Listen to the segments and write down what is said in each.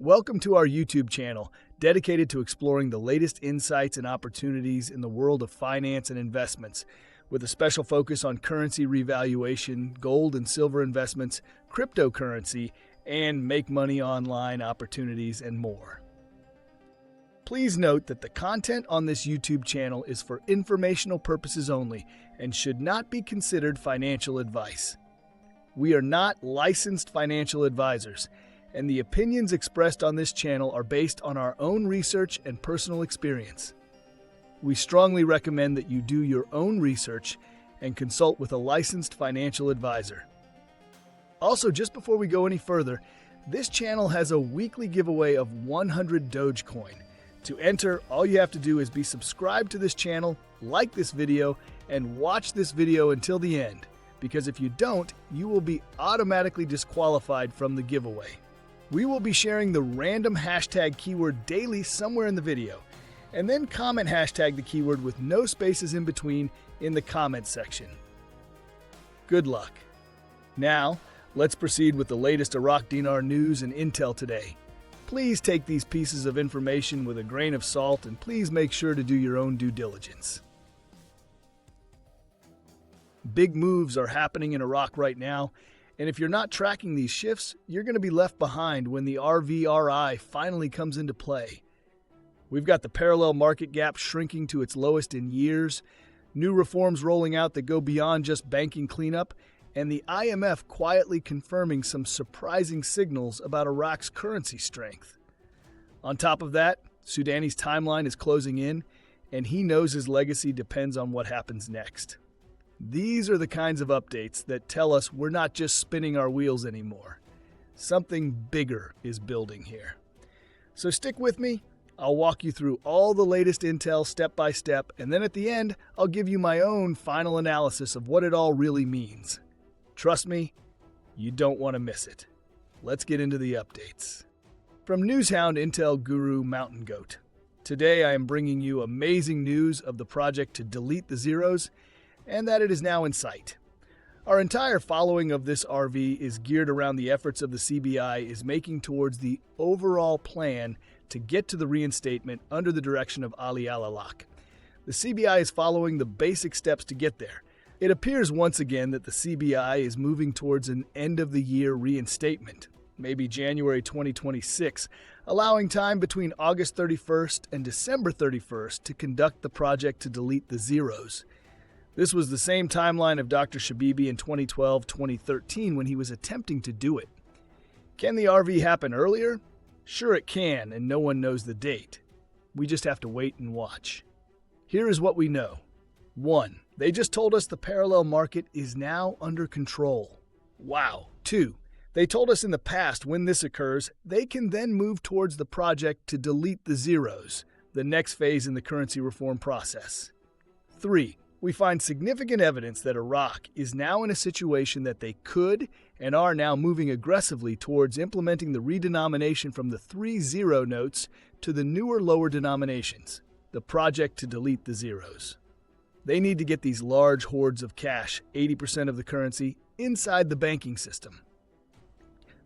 Welcome to our YouTube channel, dedicated to exploring the latest insights and opportunities in the world of finance and investments, with a special focus on currency revaluation, gold and silver investments, cryptocurrency, and make money online opportunities and more. Please note that the content on this YouTube channel is for informational purposes only and should not be considered financial advice. We are not licensed financial advisors, and the opinions expressed on this channel are based on our own research and personal experience. We strongly recommend that you do your own research and consult with a licensed financial advisor. Also, just before we go any further, this channel has a weekly giveaway of 100 Dogecoin. To enter, all you have to do is be subscribed to this channel, like this video, and watch this video until the end, because if you don't, you will be automatically disqualified from the giveaway. We will be sharing the random hashtag keyword daily somewhere in the video, and then comment hashtag the keyword with no spaces in between in the comment section. Good luck. Now, let's proceed with the latest Iraq dinar news and intel today. Please take these pieces of information with a grain of salt, and please make sure to do your own due diligence. Big moves are happening in Iraq right now, and if you're not tracking these shifts, you're going to be left behind when the RVRI finally comes into play. We've got the parallel market gap shrinking to its lowest in years, new reforms rolling out that go beyond just banking cleanup, and the IMF quietly confirming some surprising signals about Iraq's currency strength. On top of that, Sudani's timeline is closing in, and he knows his legacy depends on what happens next. These are the kinds of updates that tell us we're not just spinning our wheels anymore. Something bigger is building here. So stick with me. I'll walk you through all the latest intel step by step, and then at the end, I'll give you my own final analysis of what it all really means. Trust me, you don't want to miss it. Let's get into the updates. From Newshound Intel Guru Mountain Goat. Today I am bringing you amazing news of the project to delete the zeros, and that it is now in sight. Our entire following of this RV is geared around the efforts of the CBI is making towards the overall plan to get to the reinstatement under the direction of Ali Alaq. The CBI is following the basic steps to get there. It appears once again that the CBI is moving towards an end-of-the-year reinstatement, maybe January 2026, allowing time between August 31st and December 31st to conduct the project to delete the zeros. This was the same timeline of Dr. Shabibi in 2012-2013 when he was attempting to do it. Can the RV happen earlier? Sure it can, and no one knows the date. We just have to wait and watch. Here is what we know. 1. They just told us the parallel market is now under control. Wow. 2. They told us in the past when this occurs, they can then move towards the project to delete the zeros, the next phase in the currency reform process. 3. We find significant evidence that Iraq is now in a situation that they could and are now moving aggressively towards implementing the redenomination from the 3-0 notes to the newer lower denominations, the project to delete the zeros. They need to get these large hoards of cash, 80% of the currency, inside the banking system.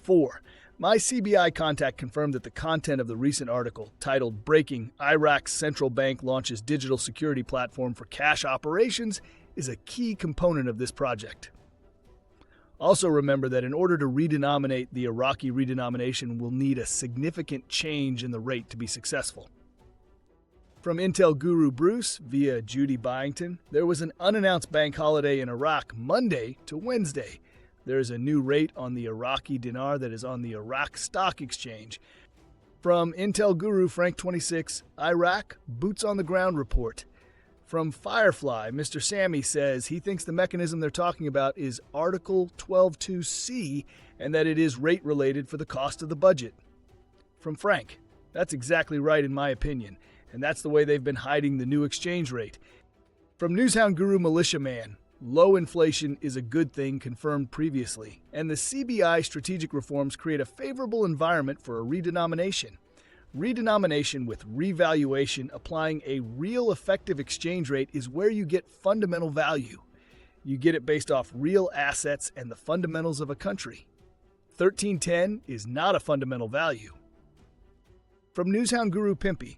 4. My CBI contact confirmed that the content of the recent article, titled Breaking Iraq's Central Bank Launches Digital Security Platform for Cash Operations, is a key component of this project. Also remember that in order to redenominate, the Iraqi redenomination will need a significant change in the rate to be successful. From Intel Guru Bruce via Judy Byington, there was an unannounced bank holiday in Iraq Monday to Wednesday. There is a new rate on the Iraqi dinar that is on the Iraq Stock Exchange. From Intel Guru Frank 26, Iraq Boots on the Ground report. From Firefly, Mr. Sammy says he thinks the mechanism they're talking about is Article 12.2c and that it is rate related for the cost of the budget. From Frank, that's exactly right in my opinion. And that's the way they've been hiding the new exchange rate. From Newshound Guru Militia Man, low inflation is a good thing confirmed previously, and the CBI strategic reforms create a favorable environment for a redenomination. Redenomination with revaluation applying a real effective exchange rate is where you get fundamental value. You get it based off real assets and the fundamentals of a country. 1310 is not a fundamental value. From Newshound Guru Pimpy,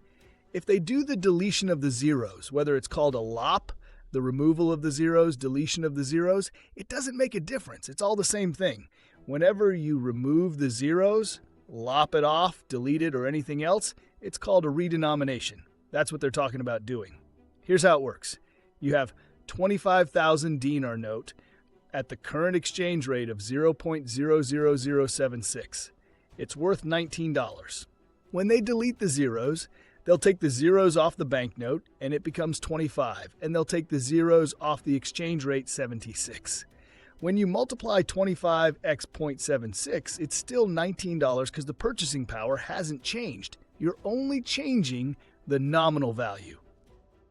if they do the deletion of the zeros, whether it's called a lop, the removal of the zeros, deletion of the zeros, it doesn't make a difference. It's all the same thing. Whenever you remove the zeros, lop it off, delete it, or anything else, it's called a redenomination. That's what they're talking about doing. Here's how it works. You have 25,000 dinar note at the current exchange rate of 0.00076. It's worth $19. When they delete the zeros, they'll take the zeros off the banknote and it becomes 25, and they'll take the zeros off the exchange rate 76. When you multiply 25 x 0.76, it's still $19 because the purchasing power hasn't changed. You're only changing the nominal value.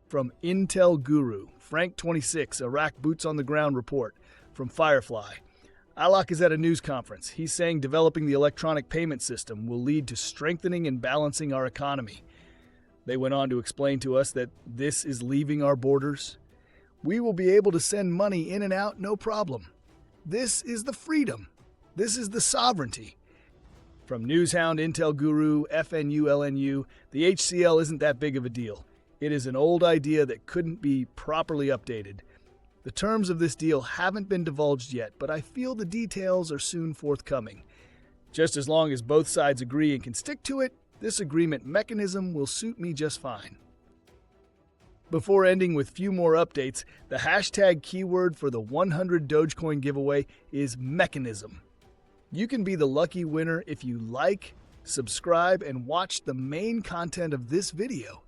From Intel Guru, Frank 26, Iraq Boots on the Ground report. From Firefly, Alaq is at a news conference. He's saying developing the electronic payment system will lead to strengthening and balancing our economy. They went on to explain to us that this is leaving our borders. We will be able to send money in and out, no problem. This is the freedom. This is the sovereignty. From Newshound, Intel Guru, FNULNU, the HCL isn't that big of a deal. It is an old idea that couldn't be properly updated. The terms of this deal haven't been divulged yet, but I feel the details are soon forthcoming. Just as long as both sides agree and can stick to it, this agreement mechanism will suit me just fine. Before ending with few more updates, the hashtag keyword for the 100 Dogecoin giveaway is mechanism. You can be the lucky winner if you like, subscribe, and watch the main content of this video.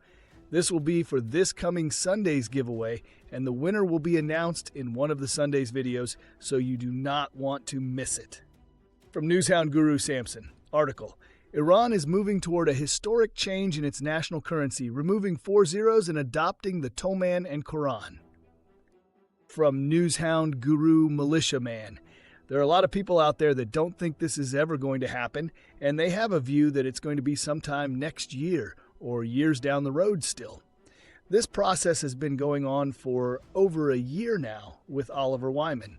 This will be for this coming Sunday's giveaway, and the winner will be announced in one of the Sunday's videos, so you do not want to miss it. From Newshound Guru Samson, article, Iran is moving toward a historic change in its national currency, removing 4 zeros and adopting the Toman and Quran. From Newshound Guru Militia Man, there are a lot of people out there that don't think this is ever going to happen, and they have a view that it's going to be sometime next year, or years down the road still. This process has been going on for over a year now with Oliver Wyman.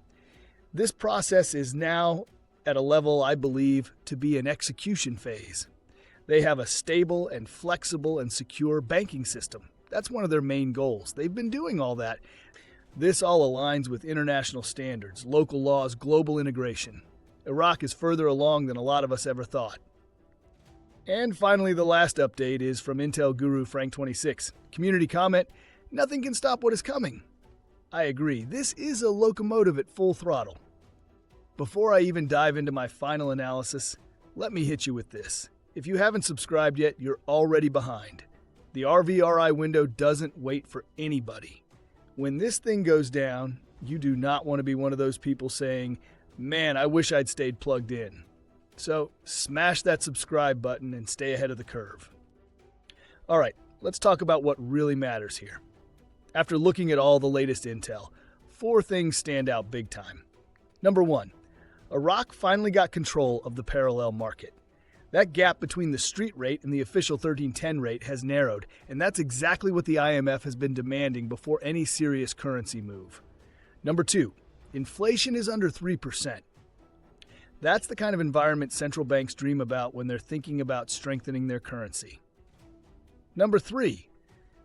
This process is now at a level I believe to be an execution phase. They have a stable and flexible and secure banking system. That's one of their main goals. They've been doing all that. This all aligns with international standards, local laws, global integration. Iraq is further along than a lot of us ever thought. And finally, the last update is from Intel Guru Frank 26. Community comment, nothing can stop what is coming. I agree, this is a locomotive at full throttle. Before I even dive into my final analysis, let me hit you with this. If you haven't subscribed yet, you're already behind. The RVRI window doesn't wait for anybody. When this thing goes down, you do not want to be one of those people saying, man, I wish I'd stayed plugged in. So smash that subscribe button and stay ahead of the curve. All right, let's talk about what really matters here. After looking at all the latest intel, 4 things stand out big time. Number 1, Iraq finally got control of the parallel market. That gap between the street rate and the official 1310 rate has narrowed, and that's exactly what the IMF has been demanding before any serious currency move. Number 2, inflation is under 3%. That's the kind of environment central banks dream about when they're thinking about strengthening their currency. Number 3,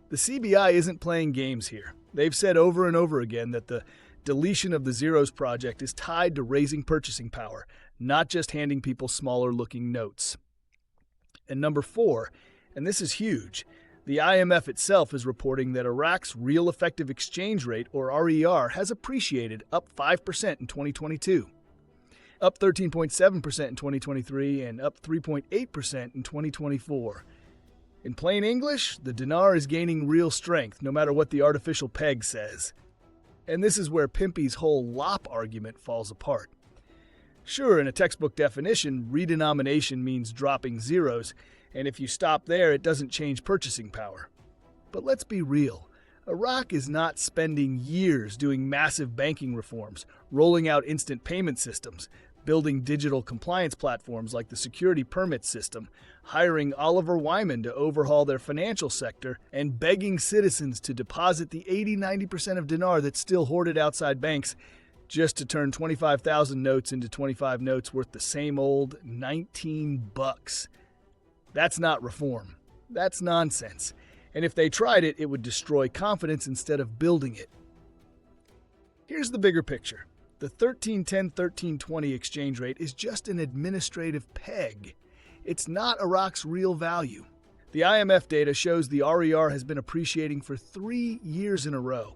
the CBI isn't playing games here. They've said over and over again that the deletion of the zeros project is tied to raising purchasing power, not just handing people smaller-looking notes. And number 4, and this is huge, the IMF itself is reporting that Iraq's real effective exchange rate, or RER, has appreciated, up 5% in 2022. Up 13.7% in 2023 and up 3.8% in 2024. In plain English, the dinar is gaining real strength, no matter what the artificial peg says. And this is where Pimpy's whole lop argument falls apart. Sure, in a textbook definition, redenomination means dropping zeros, and if you stop there, it doesn't change purchasing power. But let's be real. Iraq is not spending years doing massive banking reforms, rolling out instant payment systems, building digital compliance platforms like the security permit system, hiring Oliver Wyman to overhaul their financial sector, and begging citizens to deposit the 80-90% of dinar that's still hoarded outside banks just to turn 25,000 notes into 25 notes worth the same old $19. That's not reform. That's nonsense. And if they tried it, it would destroy confidence instead of building it. Here's the bigger picture. The 1310-1320 exchange rate is just an administrative peg. It's not Iraq's real value. The IMF data shows the RER has been appreciating for 3 years in a row.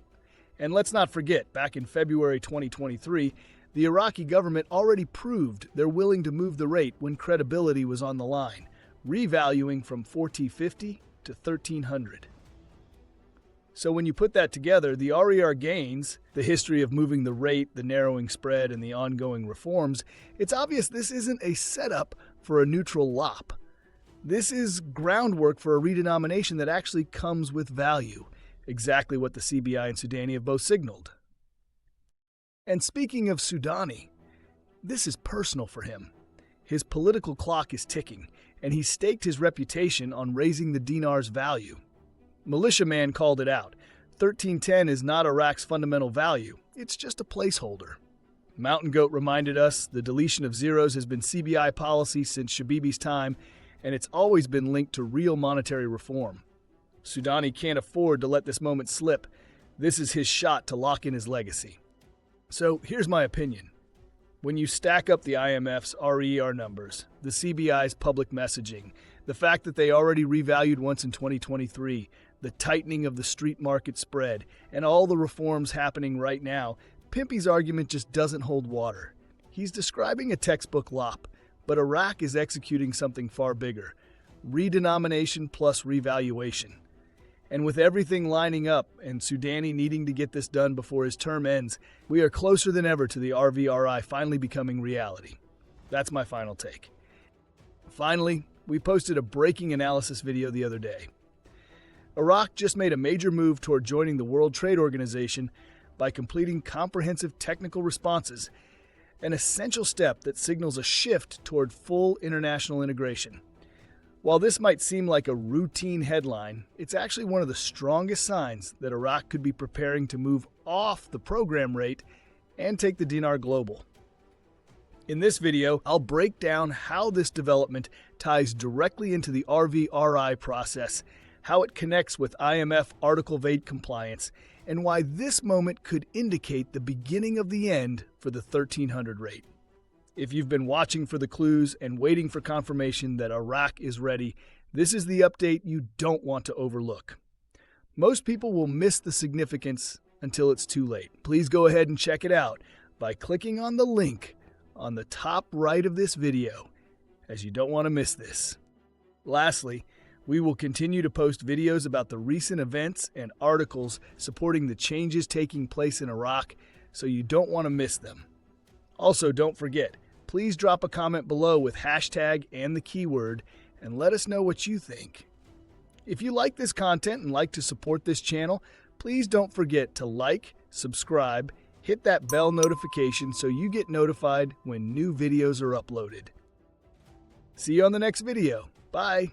And let's not forget, back in February 2023, the Iraqi government already proved they're willing to move the rate when credibility was on the line, revaluing from 1450 to 1300. So when you put that together, the RER gains, the history of moving the rate, the narrowing spread, and the ongoing reforms, it's obvious this isn't a setup for a neutral LOP. This is groundwork for a redenomination that actually comes with value, exactly what the CBI and Sudani have both signaled. And speaking of Sudani, this is personal for him. His political clock is ticking, and he staked his reputation on raising the dinar's value. Militia Man called it out. 1310 is not Iraq's fundamental value, it's just a placeholder. Mountain Goat reminded us the deletion of zeros has been CBI policy since Shabibi's time, and it's always been linked to real monetary reform. Sudani can't afford to let this moment slip. This is his shot to lock in his legacy. So here's my opinion. When you stack up the IMF's RER numbers, the CBI's public messaging, the fact that they already revalued once in 2023, the tightening of the street market spread, and all the reforms happening right now, Pimpy's argument just doesn't hold water. He's describing a textbook LOP, but Iraq is executing something far bigger: redenomination plus revaluation. And with everything lining up and Sudani needing to get this done before his term ends, we are closer than ever to the RVRI finally becoming reality. That's my final take. Finally, we posted a breaking analysis video the other day. Iraq just made a major move toward joining the World Trade Organization by completing comprehensive technical responses, an essential step that signals a shift toward full international integration. While this might seem like a routine headline, it's actually one of the strongest signs that Iraq could be preparing to move off the program rate and take the dinar global. In this video, I'll break down how this development ties directly into the RVRI process, how it connects with IMF Article of 8 compliance, and why this moment could indicate the beginning of the end for the 1300 rate. If you've been watching for the clues and waiting for confirmation that Iraq is ready, this is the update you don't want to overlook. Most people will miss the significance until it's too late. Please go ahead and check it out by clicking on the link on the top right of this video, as you don't want to miss this. Lastly, we will continue to post videos about the recent events and articles supporting the changes taking place in Iraq, so you don't want to miss them. Also, don't forget, please drop a comment below with hashtag and the keyword and let us know what you think. If you like this content and like to support this channel, please don't forget to like, subscribe, hit that bell notification so you get notified when new videos are uploaded. See you on the next video. Bye.